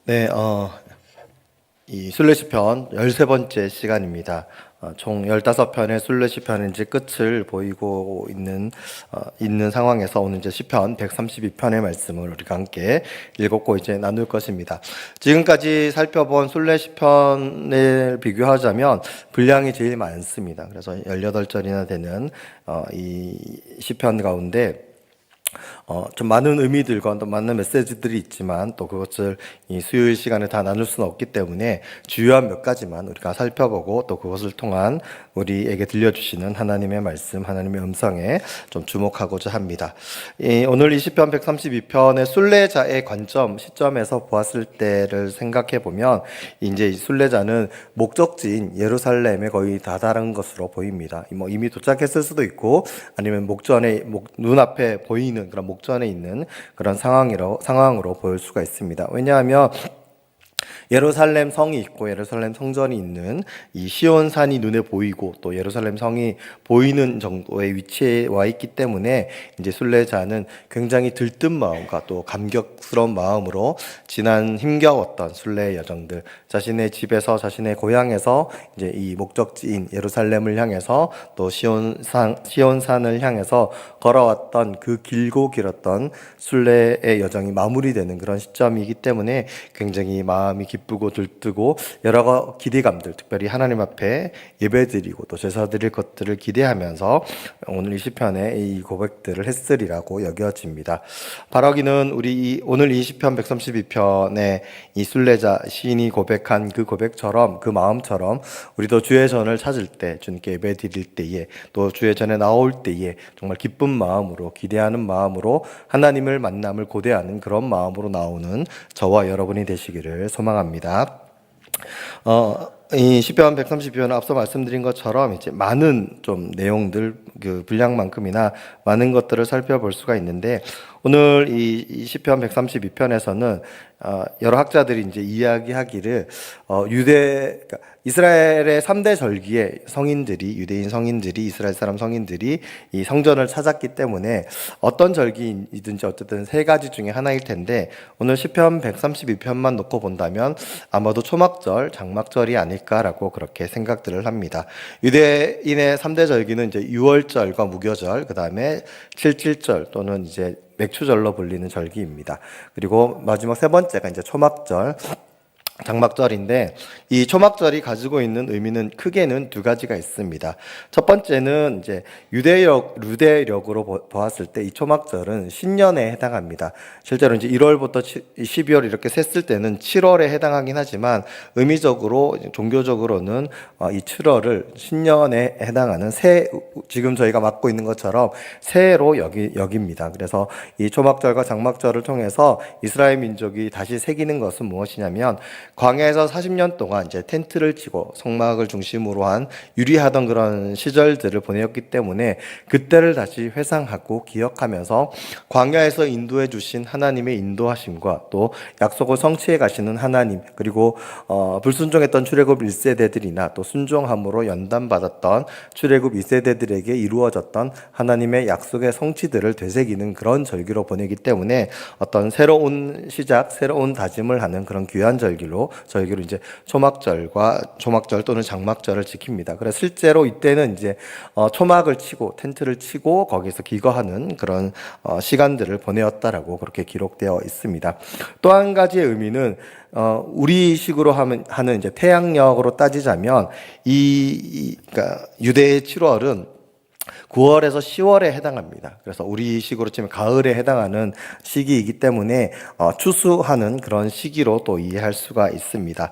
네, 이 순례시편 13번째 시간입니다. 총 15편의 순례시편의 이제 끝을 보이고 있는 상황에서 오늘 이제 시편 132편의 말씀을 우리가 함께 읽고 이제 나눌 것입니다. 지금까지 살펴본 순례시편을 비교하자면 분량이 제일 많습니다. 그래서 18절이나 되는 이 시편 가운데 좀 많은 의미들과 또 많은 메시지들이 있지만 또 그것을 이 수요일 시간에 다 나눌 수는 없기 때문에 주요한 몇 가지만 우리가 살펴보고 또 그것을 통한 우리에게 들려주시는 하나님의 말씀, 하나님의 음성에 좀 주목하고자 합니다. 오늘 이 시편 132편의 순례자의 관점, 시점에서 보았을 때를 생각해 보면 이제 이 순례자는 목적지인 예루살렘에 거의 다다른 것으로 보입니다. 뭐 이미 도착했을 수도 있고 아니면 눈앞에 보이는 그런 목전에 있는 그런 상황으로 보일 수가 있습니다. 왜냐하면 예루살렘 성이 있고 예루살렘 성전이 있는 이 시온산이 눈에 보이고 또 예루살렘 성이 보이는 정도의 위치에 와 있기 때문에 이제 순례자는 굉장히 들뜬 마음과 또 감격스러운 마음으로 지난 힘겨웠던 순례의 여정들, 자신의 집에서 자신의 고향에서 이제 이 목적지인 예루살렘을 향해서 또 시온산을 향해서 걸어왔던 그 길고 길었던 순례의 여정이 마무리되는 그런 시점이기 때문에 굉장히 마음이 기쁘고 들뜨고 여러 기대감들, 특별히 하나님 앞에 예배드리고 또 제사드릴 것들을 기대하면서 오늘 이 시편에 이 고백들을 했으리라고 여겨집니다. 바라기는 오늘 이 시편 132편의 이 순례자 시인이 고백한 그 고백처럼, 그 마음처럼 우리도 주의 전을 찾을 때, 주님께 예배드릴 때에, 또 주의 전에 나올 때에 정말 기쁜 마음으로, 기대하는 마음으로 하나님을 만남을 고대하는 그런 마음으로 나오는 저와 여러분이 되시기를 소망합니다. 이 시편 130편은 앞서 말씀드린 것처럼 이제 많은 좀 내용들, 그 분량만큼이나 많은 것들을 살펴볼 수가 있는데, 오늘 이 시편 132편에서는 여러 학자들이 이제 이야기하기를 그러니까 이스라엘의 3대 절기에 유대인 성인들이, 이스라엘 사람 성인들이 이 성전을 찾았기 때문에 어떤 절기이든지 어쨌든 세 가지 중에 하나일 텐데, 오늘 시편 132편만 놓고 본다면 아마도 초막절, 장막절이 아닐까라고 그렇게 생각들을 합니다. 유대인의 3대 절기는 이제 유월절과 무교절, 그 다음에 칠칠절 또는 이제 맥추절로 불리는 절기입니다. 그리고 마지막 세 번째가 이제 초막절, 장막절인데, 이 초막절이 가지고 있는 의미는 크게는 두 가지가 있습니다. 첫 번째는 이제 루대력으로 보았을 때 이 초막절은 신년에 해당합니다. 실제로 이제 1월부터 12월 이렇게 셌을 때는 7월에 해당하긴 하지만 의미적으로, 종교적으로는 이 7월을 신년에 해당하는 지금 저희가 맞고 있는 것처럼 새해로 여깁니다. 그래서 이 초막절과 장막절을 통해서 이스라엘 민족이 다시 새기는 것은 무엇이냐면, 광야에서 40년 동안 이제 텐트를 치고 성막을 중심으로 한 유리하던 그런 시절들을 보내었기 때문에 그때를 다시 회상하고 기억하면서 광야에서 인도해 주신 하나님의 인도하심과 또 약속을 성취해 가시는 하나님, 그리고 불순종했던 출애굽 1세대들이나 또 순종함으로 연단받았던 출애굽 2세대들에게 이루어졌던 하나님의 약속의 성취들을 되새기는 그런 절기로 보내기 때문에 어떤 새로운 시작, 새로운 다짐을 하는 그런 귀한 절기로 이제 초막절 또는 장막절을 지킵니다. 그래서 실제로 이때는 이제 초막을 치고 텐트를 치고 거기서 기거하는 그런 시간들을 보내었다라고 그렇게 기록되어 있습니다. 또 한 가지의 의미는 우리식으로 하는 이제 태양력으로 따지자면 그러니까 유대의 7월은 9월에서 10월에 해당합니다. 그래서 우리식으로 치면 가을에 해당하는 시기이기 때문에 추수하는 그런 시기로 또 이해할 수가 있습니다.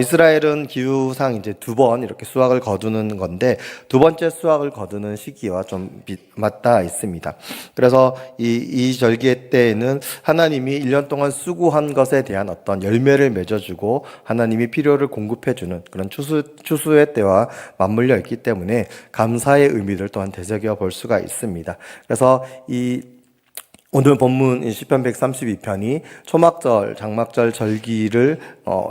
이스라엘은 기후상 이제 두 번 이렇게 수확을 거두는 건데, 두 번째 수확을 거두는 시기와 좀 맞닿아 있습니다. 그래서 이 절기 때에는 하나님이 1년 동안 수고한 것에 대한 어떤 열매를 맺어주고 하나님이 필요를 공급해주는 그런 추수의 때와 맞물려 있기 때문에 감사의 의미를 또한 되새겨 볼 수가 있습니다. 그래서 오늘 본문 시편 132편이 초막절, 장막절 절기를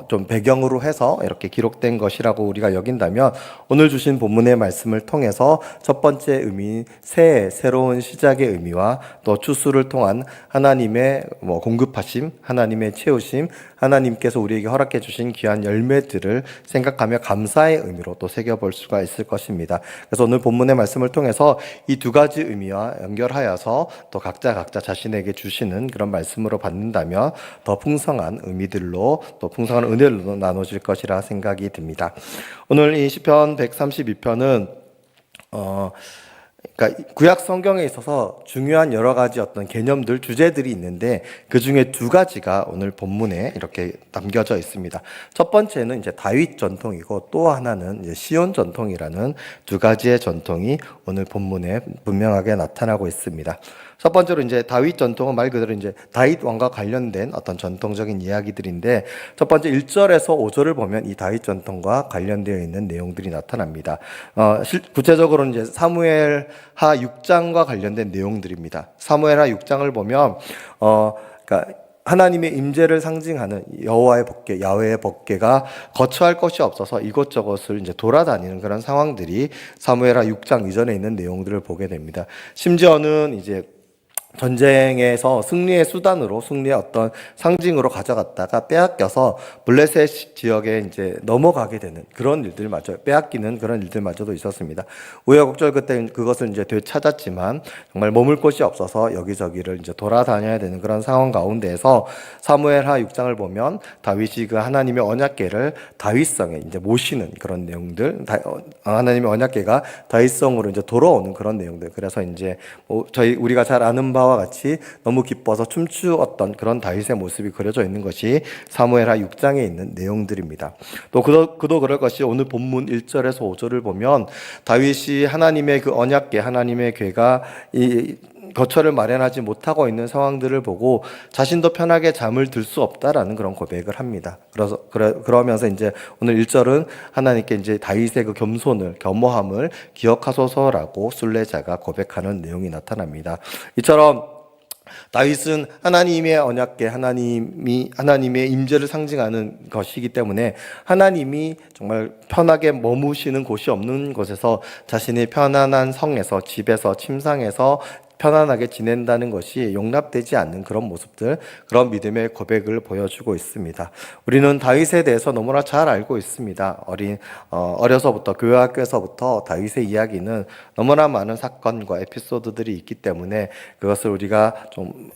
좀 배경으로 해서 이렇게 기록된 것이라고 우리가 여긴다면 오늘 주신 본문의 말씀을 통해서 첫 번째 의미인 새해, 새로운 시작의 의미와 또 추수를 통한 하나님의 공급하심, 하나님의 채우심, 하나님께서 우리에게 허락해 주신 귀한 열매들을 생각하며 감사의 의미로 또 새겨볼 수가 있을 것입니다. 그래서 오늘 본문의 말씀을 통해서 이 두 가지 의미와 연결하여서 또 각자 자신에게 주시는 그런 말씀으로 받는다면 더 풍성한 의미들로 또 풍성한 은혜로 나눠질 것이라 생각이 듭니다. 오늘 이 시편 132편은 그러니까 구약 성경에 있어서 중요한 여러 가지 어떤 개념들, 주제들이 있는데 그 중에 두 가지가 오늘 본문에 이렇게 담겨져 있습니다. 첫 번째는 이제 다윗 전통이고 또 하나는 이제 시온 전통이라는 두 가지의 전통이 오늘 본문에 분명하게 나타나고 있습니다. 첫 번째로 이제 다윗 전통은 말 그대로 이제 다윗 왕과 관련된 어떤 전통적인 이야기들인데 첫 번째 1절에서 5절을 보면 이 다윗 전통과 관련되어 있는 내용들이 나타납니다. 구체적으로는 이제 사무엘하 6장과 관련된 내용들입니다. 사무엘하 6장을 보면 그러니까 하나님의 임재를 상징하는 여호와의 법궤, 야훼의 법궤가 거처할 것이 없어서 이곳저곳을 이제 돌아다니는 그런 상황들이 사무엘하 6장 이전에 있는 내용들을 보게 됩니다. 심지어는 이제 전쟁에서 승리의 수단으로 승리의 어떤 상징으로 가져갔다가 빼앗겨서 블레셋 지역에 이제 넘어가게 되는 그런 일들마저 빼앗기는 그런 일들마저도 있었습니다. 우여곡절 그때 그것을 이제 되찾았지만 정말 머물 곳이 없어서 여기저기를 이제 돌아다녀야 되는 그런 상황 가운데에서 사무엘하 6장을 보면 다윗이 그 하나님의 언약궤를 다윗성에 이제 모시는 그런 내용들, 하나님의 언약궤가 다윗성으로 이제 돌아오는 그런 내용들. 그래서 이제 우리가 잘 아는 바와 같이 너무 기뻐서 춤추었던 그런 다윗의 모습이 그려져 있는 것이 사무엘하 6장에 있는 내용들입니다. 또 그도 그럴 것이 오늘 본문 1절에서 5절을 보면 다윗이 하나님의 그 언약궤, 하나님의 궤가 이 거처를 마련하지 못하고 있는 상황들을 보고 자신도 편하게 잠을 들 수 없다라는 그런 고백을 합니다. 그러면서 이제 오늘 1절은 하나님께 이제 다윗의 그 겸손을, 기억하소서라고 순례자가 고백하는 내용이 나타납니다. 이처럼 다윗은 하나님의 언약궤, 하나님의 임재를 상징하는 것이기 때문에 하나님이 정말 편하게 머무시는 곳이 없는 곳에서 자신의 편안한 성에서, 집에서, 침상에서 편안하게 지낸다는 것이 용납되지 않는 그런 모습들, 그런 믿음의 고백을 보여주고 있습니다. 우리는 다윗에 대해서 너무나 잘 알고 있습니다. 어려서부터 교회 학교에서부터 다윗의 이야기는 너무나 많은 사건과 에피소드들이 있기 때문에 그것을 우리가 좀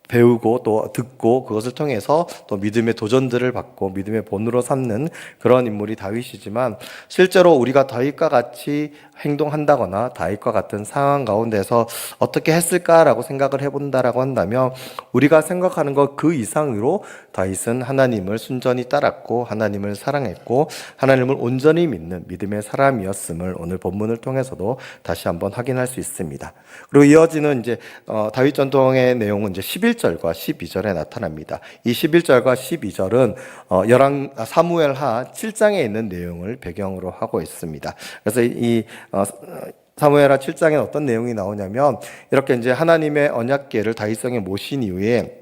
배우고 또 듣고 그것을 통해서 또 믿음의 도전들을 받고 믿음의 본으로 삼는 그런 인물이 다윗이지만 실제로 우리가 다윗과 같이 행동한다거나 다윗과 같은 상황 가운데서 어떻게 했을까라고 생각을 해본다라고 한다면 우리가 생각하는 것 그 이상으로 다윗은 하나님을 순전히 따랐고 하나님을 사랑했고 하나님을 온전히 믿는 믿음의 사람이었음을 오늘 본문을 통해서도 다시 한번 확인할 수 있습니다. 그리고 이어지는 이제 다윗 전통의 내용은 이제 11절과 12절에 나타납니다. 이 11절과 12절은 사무엘하 7장에 있는 내용을 배경으로 하고 있습니다. 그래서 이 사무엘하 7장에 어떤 내용이 나오냐면 이렇게 이제 하나님의 언약궤를 다윗성에 모신 이후에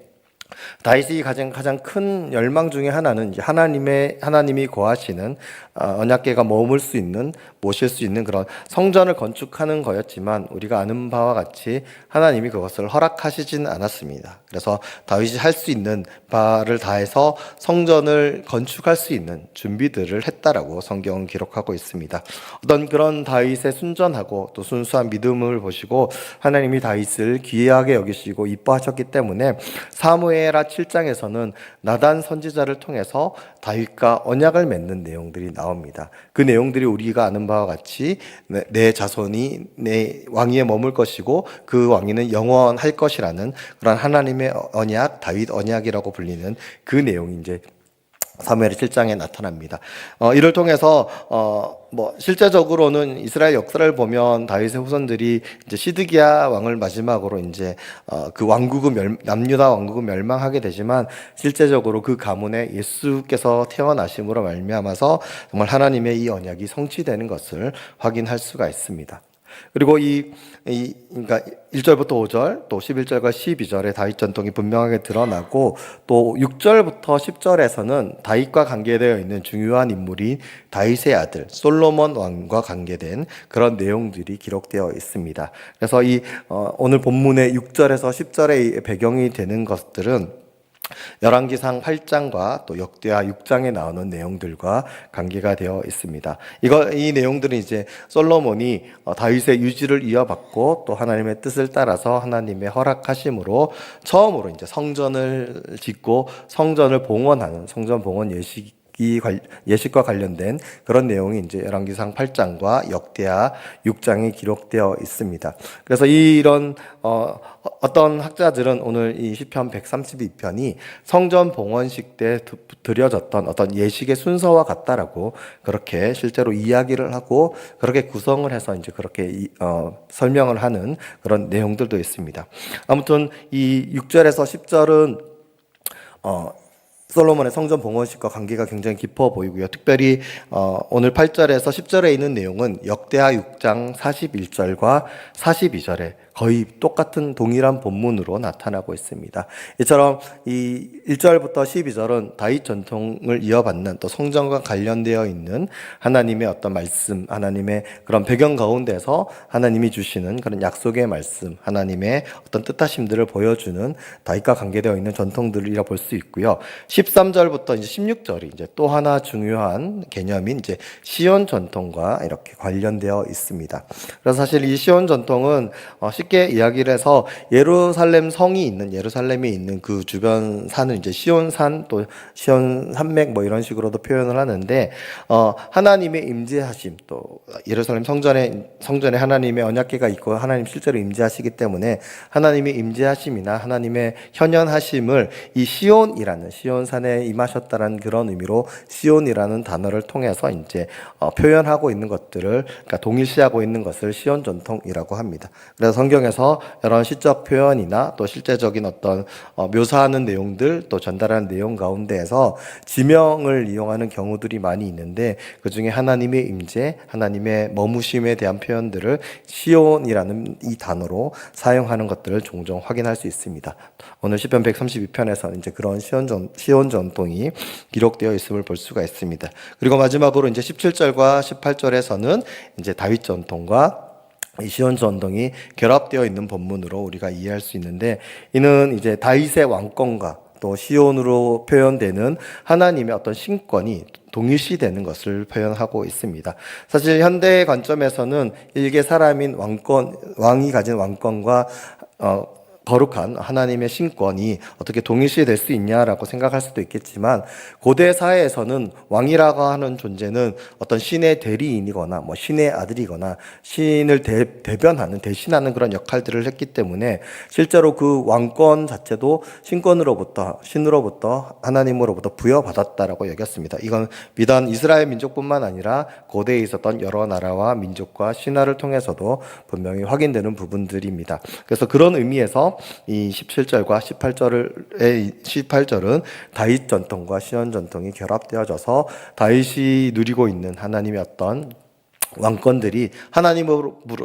다윗이 가장 큰 열망 중에 하나는 이제 하나님이 거하시는 언약궤가 머물 수 있는, 모실 수 있는 그런 성전을 건축하는 거였지만 우리가 아는 바와 같이 하나님이 그것을 허락하시진 않았습니다. 그래서 다윗이 할 수 있는 바를 다해서 성전을 건축할 수 있는 준비들을 했다라고 성경은 기록하고 있습니다. 어떤 그런 다윗의 순전하고 또 순수한 믿음을 보시고 하나님이 다윗을 귀하게 여기시고 이뻐하셨기 때문에 사무엘하 7장에서는 나단 선지자를 통해서 다윗과 언약을 맺는 내용들이 나옵니다. 그 내용들이 우리가 아는 바와 같이 내 자손이 내 왕위에 머물 것이고 그 왕위는 영원할 것이라는 그런 하나님의 언약, 다윗 언약이라고 불리는 그 내용이 이제 사무엘 7장에 나타납니다. 이를 통해서 실제적으로는 이스라엘 역사를 보면 다윗의 후손들이 이제 시드기야 왕을 마지막으로 이제 그 남유다 왕국은 멸망하게 되지만 실제적으로 그 가문에 예수께서 태어나심으로 말미암아서 정말 하나님의 이 언약이 성취되는 것을 확인할 수가 있습니다. 그리고 그러니까 1절부터 5절, 또 11절과 12절에 다윗 전통이 분명하게 드러나고, 또 6절부터 10절에서는 다윗과 관계되어 있는 중요한 인물인 다윗의 아들 솔로몬 왕과 관계된 그런 내용들이 기록되어 있습니다. 그래서 오늘 본문의 6절에서 10절의 배경이 되는 것들은 열왕기상 8장과 또 역대하 6장에 나오는 내용들과 관계가 되어 있습니다. 이 내용들은 이제 솔로몬이 다윗의 유지를 이어받고 또 하나님의 뜻을 따라서 하나님의 허락하심으로 처음으로 이제 성전을 짓고 성전을 봉헌하는 성전 봉헌 예식과 관련된 그런 내용이 이제 열왕기상 8장과 역대하 6장에 기록되어 있습니다. 그래서 이런 어떤 학자들은 오늘 이 시편 132편이 성전 봉헌식 때 드려졌던 어떤 예식의 순서와 같다라고 그렇게 실제로 이야기를 하고 그렇게 구성을 해서 이제 그렇게 설명을 하는 그런 내용들도 있습니다. 아무튼 이 6절에서 10절은 솔로몬의 성전 봉헌식과 관계가 굉장히 깊어 보이고요. 특별히 오늘 8절에서 10절에 있는 내용은 역대하 6장 41절과 42절에 거의 똑같은 동일한 본문으로 나타나고 있습니다. 이처럼 이 1절부터 12절은 다윗 전통을 이어받는 또 성전과 관련되어 있는 하나님의 어떤 말씀, 하나님의 그런 배경 가운데서 하나님이 주시는 그런 약속의 말씀, 하나님의 어떤 뜻하심들을 보여주는 다윗과 관계되어 있는 전통들이라 볼 수 있고요. 13절부터 이제 16절이 이제 또 하나 중요한 개념인 이제 시온 전통과 이렇게 관련되어 있습니다. 그래서 사실 이 시온 전통은 쉽게 이야기를 해서 예루살렘 성이 있는 예루살렘에 있는 그 주변 산을 이제 시온산 또 시온 산맥 뭐 이런 식으로도 표현을 하는데 하나님의 임재하심 또 예루살렘 성전에 하나님의 언약궤가 있고 하나님 실제로 임재하시기 때문에 하나님의 임재하심이나 하나님의 현현하심을 이 시온이라는 시온산에 임하셨다라는 그런 의미로 시온이라는 단어를 통해서 이제 표현하고 있는 것들을 그러니까 동일시하고 있는 것을 시온 전통이라고 합니다. 그래서 성경에서 여러 시적 표현이나 또 실제적인 어떤 묘사하는 내용들 또 전달하는 내용 가운데에서 지명을 이용하는 경우들이 많이 있는데 그 중에 하나님의 임재, 하나님의 머무심에 대한 표현들을 시온이라는 이 단어로 사용하는 것들을 종종 확인할 수 있습니다. 오늘 시편 132편에서 이제 그런 시온 전통이 기록되어 있음을 볼 수가 있습니다. 그리고 마지막으로 이제 17절과 18절에서는 이제 다윗 전통과 이 시온 전통이 결합되어 있는 본문으로 우리가 이해할 수 있는데 이는 이제 다윗의 왕권과 또 시온으로 표현되는 하나님의 어떤 신권이 동일시되는 것을 표현하고 있습니다. 사실 현대의 관점에서는 일개 사람인 왕이 가진 왕권과 거룩한 하나님의 신권이 어떻게 동일시될 수 있냐라고 생각할 수도 있겠지만 고대 사회에서는 왕이라고 하는 존재는 어떤 신의 대리인이거나 뭐 신의 아들이거나 신을 대변하는 대신하는 그런 역할들을 했기 때문에 실제로 그 왕권 자체도 신으로부터 하나님으로부터 부여받았다라고 여겼습니다. 이건 비단 이스라엘 민족뿐만 아니라 고대에 있었던 여러 나라와 민족과 신화를 통해서도 분명히 확인되는 부분들입니다. 그래서 그런 의미에서 이 17절과 18절은 다윗 전통과 시온 전통이 결합되어져서 다윗이 누리고 있는 하나님의 어떤 왕권들이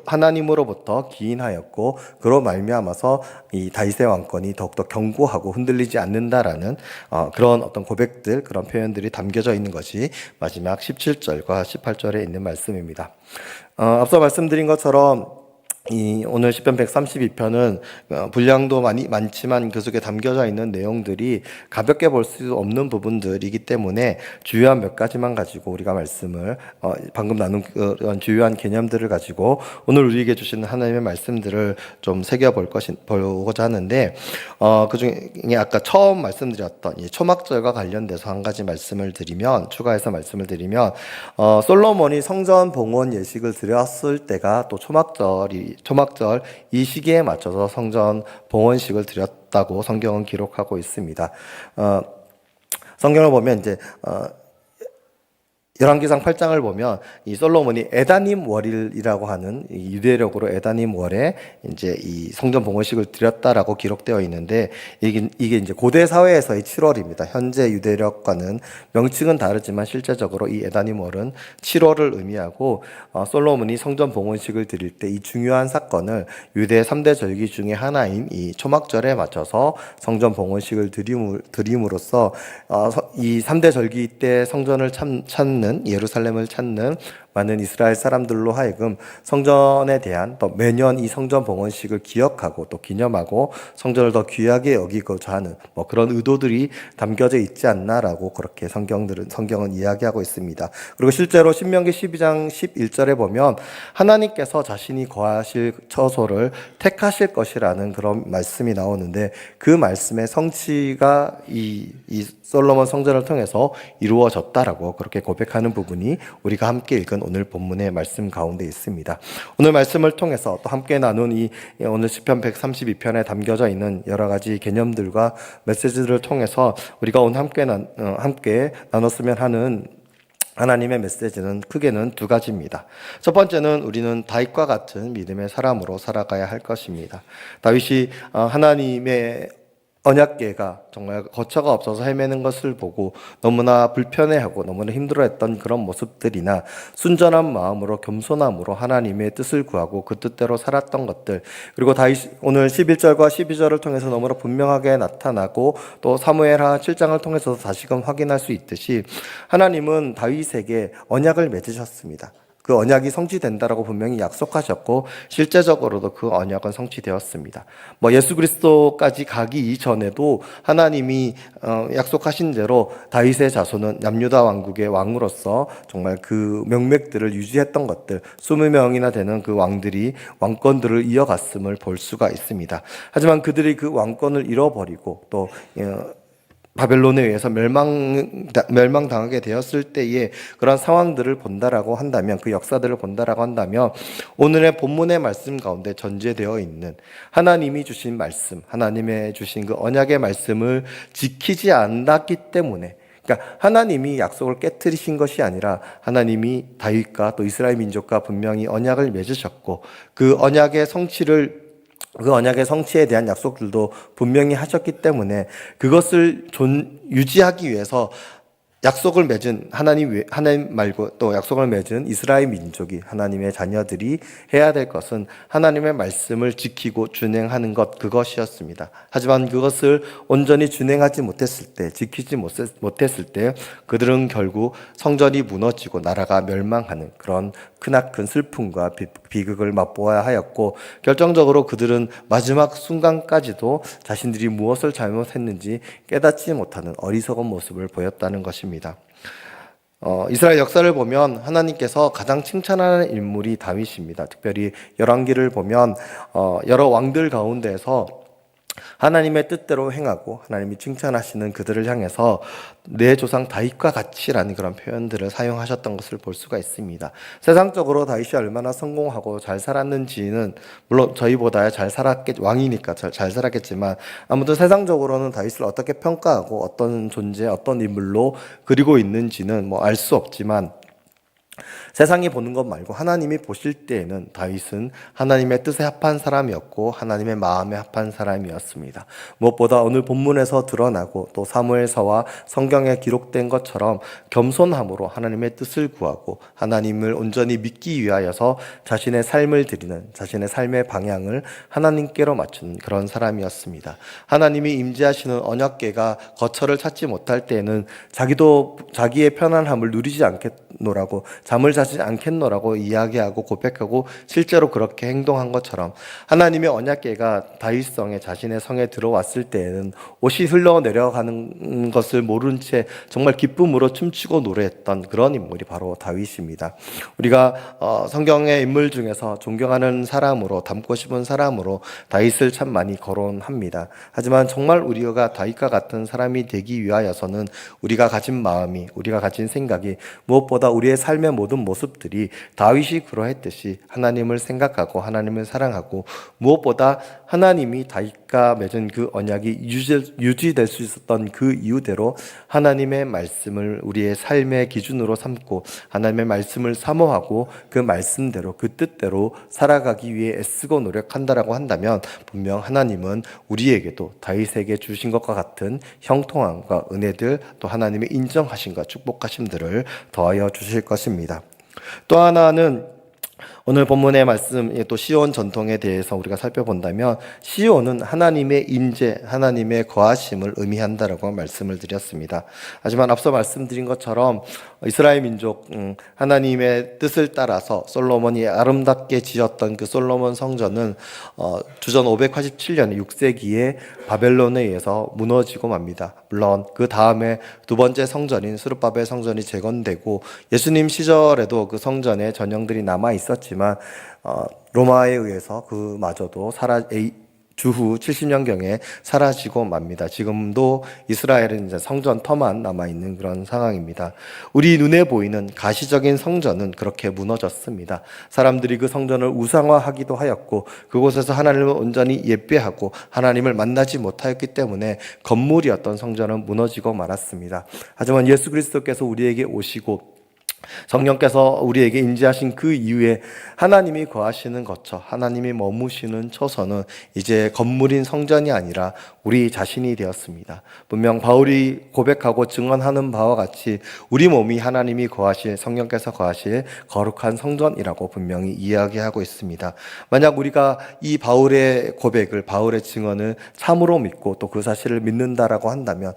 하나님으로부터 기인하였고 그로 말미암아서 이 다윗의 왕권이 더욱더 견고하고 흔들리지 않는다라는 그런 어떤 고백들 그런 표현들이 담겨져 있는 것이 마지막 17절과 18절에 있는 말씀입니다. 앞서 말씀드린 것처럼 오늘 시편 132편은 분량도 많지만 그 속에 담겨져 있는 내용들이 가볍게 볼 수 없는 부분들이기 때문에 주요한 몇 가지만 가지고 우리가 말씀을 방금 나눈 그런 주요한 개념들을 가지고 오늘 우리에게 주시는 하나님의 말씀들을 좀 새겨보고자 하는데 그 중에 아까 처음 말씀드렸던 이 초막절과 관련돼서 한 가지 추가해서 말씀을 드리면 솔로몬이 성전 봉헌 예식을 드렸을 때가 또 초막절 이 시기에 맞춰서 성전 봉헌식을 드렸다고 성경은 기록하고 있습니다. 성경을 보면 이제 열왕기상 8장을 보면 이 솔로몬이 에다님 월이라고 하는 이 유대력으로 에다님 월에 이제 이 성전 봉헌식을 드렸다라고 기록되어 있는데 이게 이제 고대 사회에서의 7월입니다. 현재 유대력과는 명칭은 다르지만 실제적으로 이 에다님 월은 7월을 의미하고 솔로몬이 성전 봉헌식을 드릴 때 이 중요한 사건을 유대 3대 절기 중에 하나인 이 초막절에 맞춰서 성전 봉헌식을 드림으로써 이 3대 절기 때 성전을 찾는 예루살렘을 찾는 많은 이스라엘 사람들로 하여금 성전에 대한 또 매년 이 성전 봉헌식을 기억하고 또 기념하고 성전을 더 귀하게 여기고자 하는 뭐 그런 의도들이 담겨져 있지 않나라고 그렇게 성경은 이야기하고 있습니다. 그리고 실제로 신명기 12장 11절에 보면 하나님께서 자신이 거하실 처소를 택하실 것이라는 그런 말씀이 나오는데 그 말씀의 성취가 이 솔로몬 성전을 통해서 이루어졌다라고 그렇게 고백하는 부분이 우리가 함께 읽은 오늘 본문의 말씀 가운데 있습니다. 오늘 말씀을 통해서 또 함께 나눈 이 오늘 시편 132편에 담겨져 있는 여러 가지 개념들과 메시지들을 통해서 우리가 오늘 함께 나눴으면 하는 하나님의 메시지는 크게는 두 가지입니다. 첫 번째는 우리는 다윗과 같은 믿음의 사람으로 살아가야 할 것입니다. 다윗이 하나님의 언약궤가 정말 거처가 없어서 헤매는 것을 보고 너무나 불편해하고 너무나 힘들어했던 그런 모습들이나 순전한 마음으로 겸손함으로 하나님의 뜻을 구하고 그 뜻대로 살았던 것들, 그리고 다윗 오늘 11절과 12절을 통해서 너무나 분명하게 나타나고 또 사무엘하 7장을 통해서도 다시금 확인할 수 있듯이 하나님은 다윗에게 언약을 맺으셨습니다. 그 언약이 성취된다라고 분명히 약속하셨고 실제적으로도 그 언약은 성취되었습니다. 예수 그리스도까지 가기 이전에도 하나님이 약속하신 대로 다윗의 자손은 남유다 왕국의 왕으로서 정말 그 명맥들을 유지했던 것들, 20명이나 되는 그 왕들이 왕권들을 이어갔음을 볼 수가 있습니다. 하지만 그들이 그 왕권을 잃어버리고 또 바벨론에 의해서 멸망당하게 되었을 때에 그런 상황들을 본다라고 한다면, 그 역사들을 본다라고 한다면 오늘의 본문의 말씀 가운데 전제되어 있는 하나님이 주신 말씀, 하나님의 주신 그 언약의 말씀을 지키지 않았기 때문에, 그러니까 하나님이 약속을 깨트리신 것이 아니라 하나님이 다윗과 또 이스라엘 민족과 분명히 언약을 맺으셨고 그 언약의 성취에 대한 약속들도 분명히 하셨기 때문에 그것을 유지하기 위해서 약속을 맺은 하나님 말고 또 약속을 맺은 이스라엘 민족이, 하나님의 자녀들이 해야 될 것은 하나님의 말씀을 지키고 준행하는 것, 그것이었습니다. 하지만 그것을 온전히 준행하지 못했을 때, 지키지 못했을 때 그들은 결국 성전이 무너지고 나라가 멸망하는 그런 크나큰 슬픔과 비극을 맛보아야 하였고, 결정적으로 그들은 마지막 순간까지도 자신들이 무엇을 잘못했는지 깨닫지 못하는 어리석은 모습을 보였다는 것입니다. 이스라엘 역사를 보면 하나님께서 가장 칭찬하는 인물이 다윗입니다. 특별히 열왕기를 보면 여러 왕들 가운데에서 하나님의 뜻대로 행하고 하나님이 칭찬하시는 그들을 향해서 내 조상 다윗과 같이라는 그런 표현들을 사용하셨던 것을 볼 수가 있습니다. 세상적으로 다윗이 얼마나 성공하고 잘 살았는지는 물론 저희보다 왕이니까 잘 살았겠지만, 아무튼 세상적으로는 다윗을 어떻게 평가하고 어떤 존재, 어떤 인물로 그리고 있는지는 알 수 없지만, 세상이 보는 것 말고 하나님이 보실 때에는 다윗은 하나님의 뜻에 합한 사람이었고 하나님의 마음에 합한 사람이었습니다. 무엇보다 오늘 본문에서 드러나고 또 사무엘서와 성경에 기록된 것처럼 겸손함으로 하나님의 뜻을 구하고 하나님을 온전히 믿기 위하여서 자신의 삶을 드리는, 자신의 삶의 방향을 하나님께로 맞추는 그런 사람이었습니다. 하나님이 임재하시는 언약궤가 거처를 찾지 못할 때에는 자기도 자기의 편안함을 누리지 않겠노라고, 잠을 자지 않겠노라고 이야기하고 고백하고 실제로 그렇게 행동한 것처럼, 하나님의 언약궤가 다윗성에, 자신의 성에 들어왔을 때에는 옷이 흘러내려가는 것을 모른 채 정말 기쁨으로 춤추고 노래했던 그런 인물이 바로 다윗입니다. 우리가 성경의 인물 중에서 존경하는 사람으로, 닮고 싶은 사람으로 다윗을 참 많이 거론합니다. 하지만 정말 우리가 다윗과 같은 사람이 되기 위하여서는 우리가 가진 마음이, 우리가 가진 생각이 무엇보다 우리의 삶의 모든 모습들이 다윗이 그러했듯이 하나님을 생각하고 하나님을 사랑하고 무엇보다 하나님이 다윗과 맺은 그 언약이 유지될 수 있었던 그 이유대로 하나님의 말씀을 우리의 삶의 기준으로 삼고 하나님의 말씀을 사모하고 그 말씀대로 그 뜻대로 살아가기 위해 애쓰고 노력한다라고 한다면 분명 하나님은 우리에게도 다윗에게 주신 것과 같은 형통함과 은혜들 또 하나님의 인정하심과 축복하심들을 더하여 주실 것입니다. 또 하나는 오늘 본문의 말씀 또 시온 전통에 대해서 우리가 살펴본다면 시온은 하나님의 임재, 하나님의 거하심을 의미한다라고 말씀을 드렸습니다. 하지만 앞서 말씀드린 것처럼 이스라엘 민족 하나님의 뜻을 따라서 솔로몬이 아름답게 지었던 그 솔로몬 성전은 주전 587년 6세기에 바벨론에 의해서 무너지고 맙니다. 물론 그 다음에 두 번째 성전인 스룹바벨 성전이 재건되고 예수님 시절에도 그 성전에 전형들이 남아 있었지만 로마에 의해서 그마저도 주후 70년경에 사라지고 맙니다. 지금도 이스라엘은 이제 성전 터만 남아있는 그런 상황입니다. 우리 눈에 보이는 가시적인 성전은 그렇게 무너졌습니다. 사람들이 그 성전을 우상화하기도 하였고 그곳에서 하나님을 온전히 예배하고 하나님을 만나지 못하였기 때문에 건물이었던 성전은 무너지고 말았습니다. 하지만 예수 그리스도께서 우리에게 오시고 성령께서 우리에게 임재하신 그 이후에 하나님이 거하시는 거처, 하나님이 머무시는 처소는 이제 건물인 성전이 아니라 우리 자신이 되었습니다. 분명 바울이 고백하고 증언하는 바와 같이 우리 몸이 하나님이 거하실, 성령께서 거하실 거룩한 성전이라고 분명히 이야기하고 있습니다. 만약 우리가 이 바울의 고백을, 바울의 증언을 참으로 믿고 또 그 사실을 믿는다라고 한다면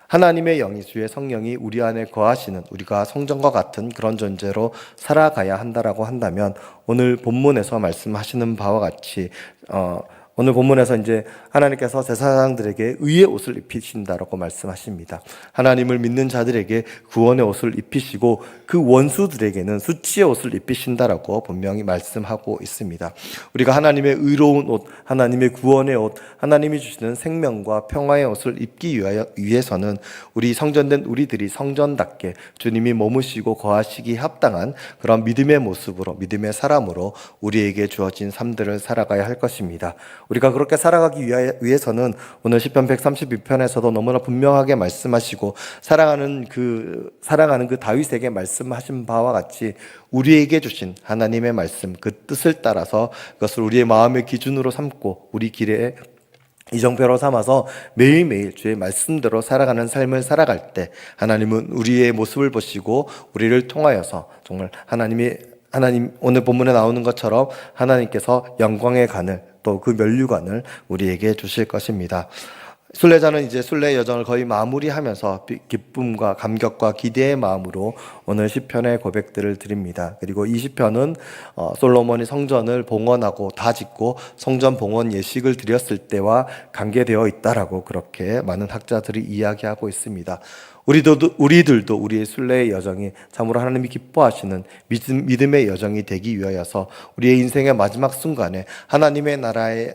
하나님의 영이 주의 성령이 우리 안에 거하시는 우리가 성전과 같은 그런 존재로 살아가야 한다라고 한다면 오늘 본문에서 말씀하시는 바와 같이 오늘 본문에서 이제 하나님께서 제사장들에게 의의 옷을 입히신다라고 말씀하십니다. 하나님을 믿는 자들에게 구원의 옷을 입히시고 그 원수들에게는 수치의 옷을 입히신다라고 분명히 말씀하고 있습니다. 우리가 하나님의 의로운 옷, 하나님의 구원의 옷, 하나님이 주시는 생명과 평화의 옷을 입기 위해서는 우리 성전된 우리들이 성전답게 주님이 머무시고 거하시기 합당한 그런 믿음의 모습으로, 믿음의 사람으로 우리에게 주어진 삶들을 살아가야 할 것입니다. 우리가 그렇게 살아가기 위해서는 오늘 시편 132편에서도 너무나 분명하게 말씀하시고 사랑하는 그 다윗에게 말씀하신 바와 같이 우리에게 주신 하나님의 말씀, 그 뜻을 따라서 그것을 우리의 마음의 기준으로 삼고 우리 길에 이정표로 삼아서 매일매일 주의 말씀대로 살아가는 삶을 살아갈 때 하나님은 우리의 모습을 보시고 우리를 통하여서 정말 하나님 오늘 본문에 나오는 것처럼 하나님께서 영광의 관을 또 그 면류관을 우리에게 주실 것입니다. 순례자는 이제 순례 여정을 거의 마무리하면서 기쁨과 감격과 기대의 마음으로 오늘 시편의 고백들을 드립니다. 그리고 이 시편은 솔로몬이 성전을 봉헌하고 다 짓고 성전 봉헌 예식을 드렸을 때와 관계되어 있다라고 그렇게 많은 학자들이 이야기하고 있습니다. 우리들도 우리의 순례의 여정이 참으로 하나님이 기뻐하시는 믿음의 여정이 되기 위하여서 우리의 인생의 마지막 순간에 하나님의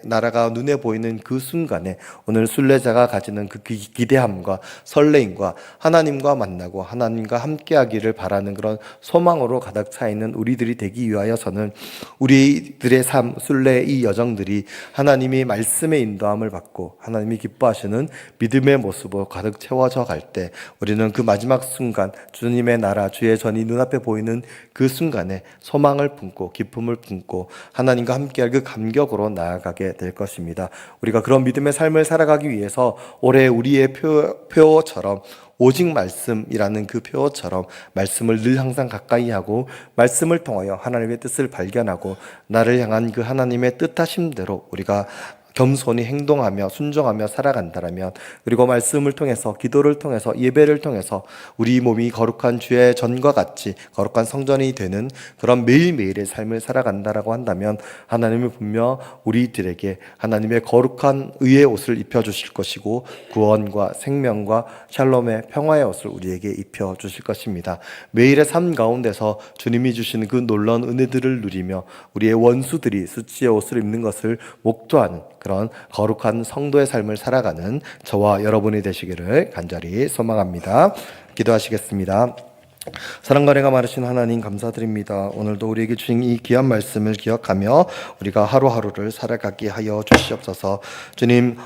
나라가 눈에 보이는 그 순간에 오늘 순례자가 가지는 그 기대함과 설레임과 하나님과 만나고 하나님과 함께하기를 바라는 그런 소망으로 가득 차 있는 우리들이 되기 위하여서는 우리들의 삶, 순례의 이 여정들이 하나님이 말씀의 인도함을 받고 하나님이 기뻐하시는 믿음의 모습으로 가득 채워져 갈 때 우리는 그 마지막 순간 주님의 나라 주의 전이 눈앞에 보이는 그 순간에 소망을 품고 기쁨을 품고 하나님과 함께할 그 감격으로 나아가게 될 것입니다. 우리가 그런 믿음의 삶을 살아가기 위해서 올해 우리의 표어처럼 오직 말씀이라는 그 표어처럼 말씀을 늘 항상 가까이 하고 말씀을 통하여 하나님의 뜻을 발견하고 나를 향한 그 하나님의 뜻하심대로 우리가 겸손히 행동하며 순종하며 살아간다라면 그리고 말씀을 통해서 기도를 통해서 예배를 통해서 우리 몸이 거룩한 주의 전과 같이 거룩한 성전이 되는 그런 매일매일의 삶을 살아간다라고 한다면 하나님은 분명 우리들에게 하나님의 거룩한 의의 옷을 입혀주실 것이고 구원과 생명과 샬롬의 평화의 옷을 우리에게 입혀주실 것입니다. 매일의 삶 가운데서 주님이 주시는 그 놀라운 은혜들을 누리며 우리의 원수들이 수치의 옷을 입는 것을 목도하는 그런 거룩한 성도의 삶을 살아가는 저와 여러분이 되시기를 간절히 소망합니다. 기도하시겠습니다. 사랑과 은혜가 많으신 하나님 감사드립니다. 오늘도 우리에게 주신 이 귀한 말씀을 기억하며 우리가 하루하루를 살아가게 하여 주시옵소서. 주님,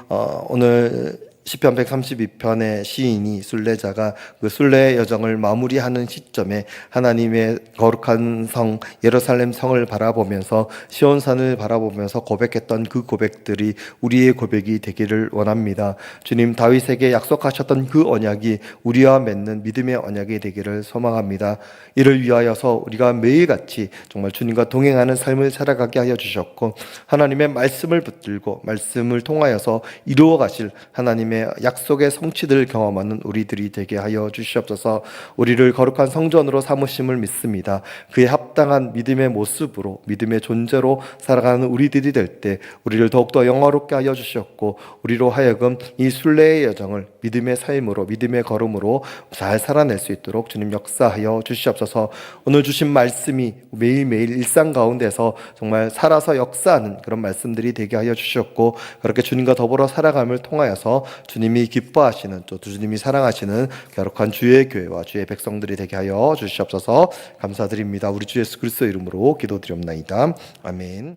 오늘 시편 132편의 시인이 순례자가 그 순례의 여정을 마무리하는 시점에 하나님의 거룩한 성 예루살렘 성을 바라보면서 시온산을 바라보면서 고백했던 그 고백들이 우리의 고백이 되기를 원합니다. 주님, 다윗에게 약속하셨던 그 언약이 우리와 맺는 믿음의 언약이 되기를 소망합니다. 이를 위하여서 우리가 매일같이 정말 주님과 동행하는 삶을 살아가게 하여 주셨고, 하나님의 말씀을 붙들고 말씀을 통하여서 이루어 가실 하나님의 약속의 성취들을 경험하는 우리들이 되게 하여 주시옵소서. 우리를 거룩한 성전으로 삼으심을 믿습니다. 그에 합당한 믿음의 모습으로 믿음의 존재로 살아가는 우리들이 될 때 우리를 더욱더 영화롭게 하여 주셨고, 우리로 하여금 이 순례의 여정을 믿음의 삶으로 믿음의 걸음으로 잘 살아낼 수 있도록 주님 역사하여 주시옵소서. 오늘 주신 말씀이 매일매일 일상 가운데서 정말 살아서 역사하는 그런 말씀들이 되게 하여 주셨고, 그렇게 주님과 더불어 살아감을 통하여서 주님이 기뻐하시는, 또 주님이 사랑하시는 거룩한 주의 교회와 주의 백성들이 되게 하여 주시옵소서. 감사드립니다. 우리 주 예수 그리스도 이름으로 기도드리옵나이다. 아멘.